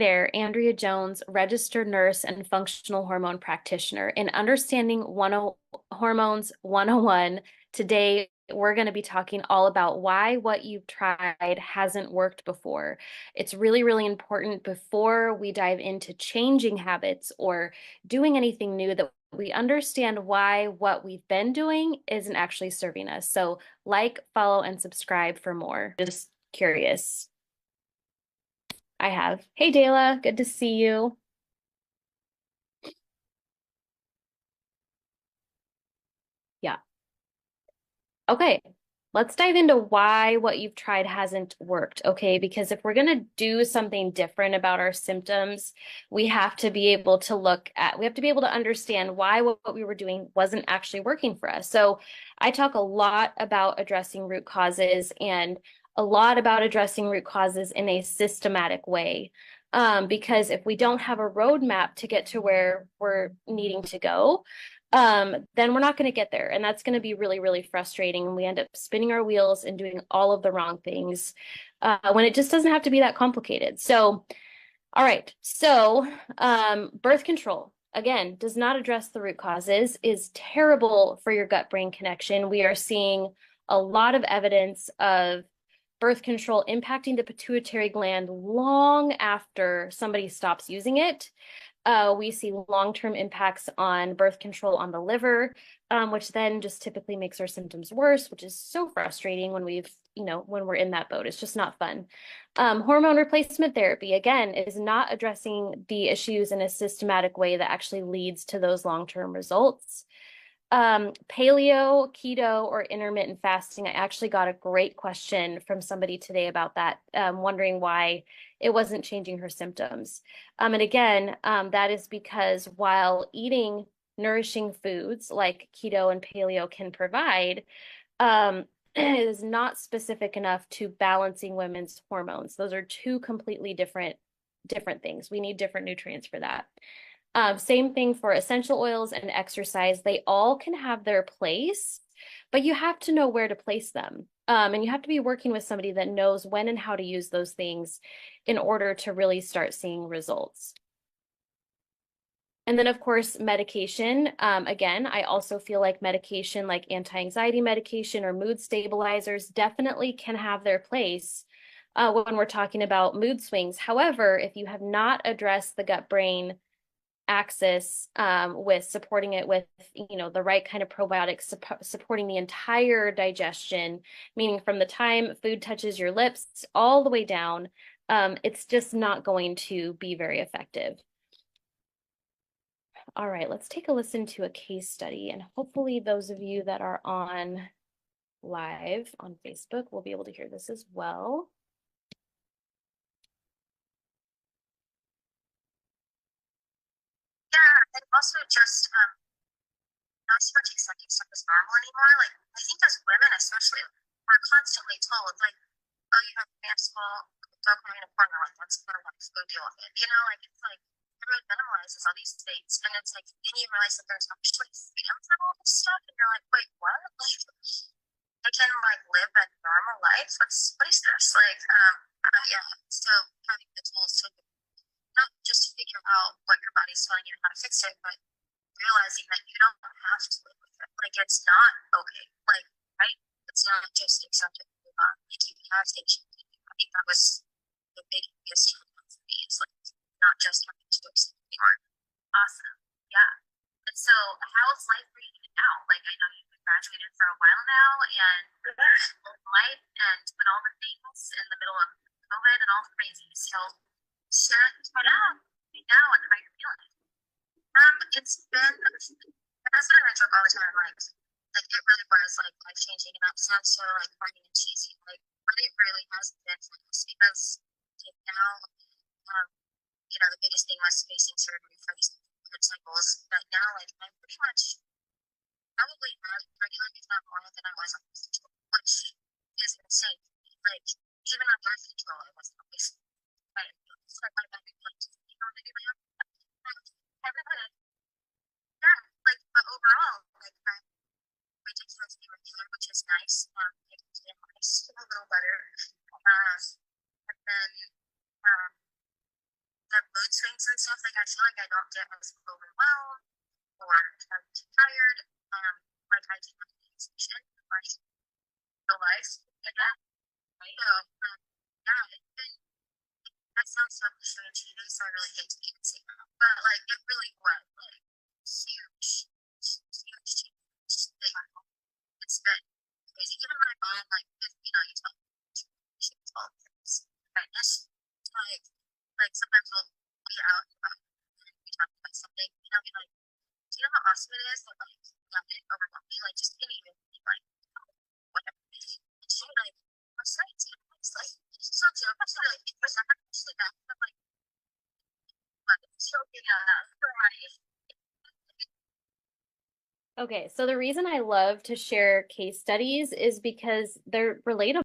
there, Andrea Jones, registered nurse and functional hormone practitioner. In Understanding Hormones 101, today we're going to be talking all about why what you've tried hasn't worked before. It's really, really important before we dive into changing habits or doing anything new that we understand why what we've been doing isn't actually serving us. So like, follow, and subscribe for more. Just curious. I have. Hey, Dayla, good to see you. Yeah. Okay. Let's dive into why what you've tried hasn't worked. Okay. Because if we're going to do something different about our symptoms, we have to be able to we have to be able to understand why what we were doing wasn't actually working for us. So I talk a lot about addressing root causes and a lot about addressing root causes in a systematic way. Because if we don't have a roadmap to get to where we're needing to go, then we're not going to get there. And that's going to be really, really frustrating. And we end up spinning our wheels and doing all of the wrong things when it just doesn't have to be that complicated. So, all right. So, birth control, again, does not address the root causes, is terrible for your gut-brain connection. We are seeing a lot of evidence of birth control impacting the pituitary gland long after somebody stops using it. We see long-term impacts on birth control on the liver, which then just typically makes our symptoms worse, which is so frustrating when when we're in that boat. It's just not fun. Hormone replacement therapy, again, is not addressing the issues in a systematic way that actually leads to those long-term results. Paleo, keto, or intermittent fasting. I actually got a great question from somebody today about that, wondering why it wasn't changing her symptoms. And again, that is because while eating nourishing foods like keto and paleo can provide, it is not specific enough to balancing women's hormones. Those are two completely different things. We need different nutrients for that. Same thing for essential oils and exercise. They all can have their place, but you have to know where to place them. And you have to be working with somebody that knows when and how to use those things in order to really start seeing results. And then, of course, medication. Again, I also feel like medication like anti-anxiety medication or mood stabilizers definitely can have their place when we're talking about mood swings. However, if you have not addressed the gut-brain axis with supporting it with the right kind of probiotics, supporting the entire digestion, meaning from the time food touches your lips all the way down, it's just not going to be very effective. All right, let's take a listen to a case study, and hopefully those of you that are on live on Facebook will be able to hear this as well. Yeah, and also just not so much accepting stuff as normal anymore. Like I think as women especially, we're constantly told like, oh, you have menstrual, don't come in a partner, like that's kind of like go deal with it. You know, like it's like everyone minimalizes all these things, and it's like then you realize that there's actually freedom from all this stuff, and you're like, wait, what? Like I can like live a normal life. What is this? Like, yeah. So having the tools to not just figure out what your body's telling you and how to fix it, but realizing that you don't have to live with it. Like it's not okay. Like right? It's not just accepted and move on. Like you have things you can do. I think that was the biggest one for me. Is like not just having to accept anymore. Awesome. Yeah. And so how's life for you now? Like I know you've been graduated for a while now and life and with all the things in the middle of COVID and all the crazy. So share it out right now and how you're feeling. It's been my husband and I joke all the time, like it really was like life changing in that sense. So like funny and cheesy, like but it really has been for us because like, now, the biggest thing was facing surgery for these blood cycles. But now, like I'm pretty much probably as regular, if not more, than I was on birth control, which is insane. Like even on birth control, I wasn't always. It's like my back like maybe my everybody, yeah, like but overall, like we did try to be regular, which is nice. It did nice, a little better. And then um, the mood swings and stuff, like I feel like I don't get as overwhelmed or I'm too tired, like I do my meditation, like the life again. So, yeah, it's been, that sounds selfish and cheating, so I really hate to even say that. But like it really was like huge, huge change. Like, it's been crazy. Even my mom, like, you know, you tell me she was all things. Right? Like sometimes we'll be out and about and we talk about something, you know, be like, do you know how awesome it is that like that didn't overwhelm me? Like just didn't even be like whatever. And she would like, our science, it's like so joke. Actually like because I'm actually that I'm like, but it's so yeah, right. Okay, so the reason I love to share case studies is because they're relatable.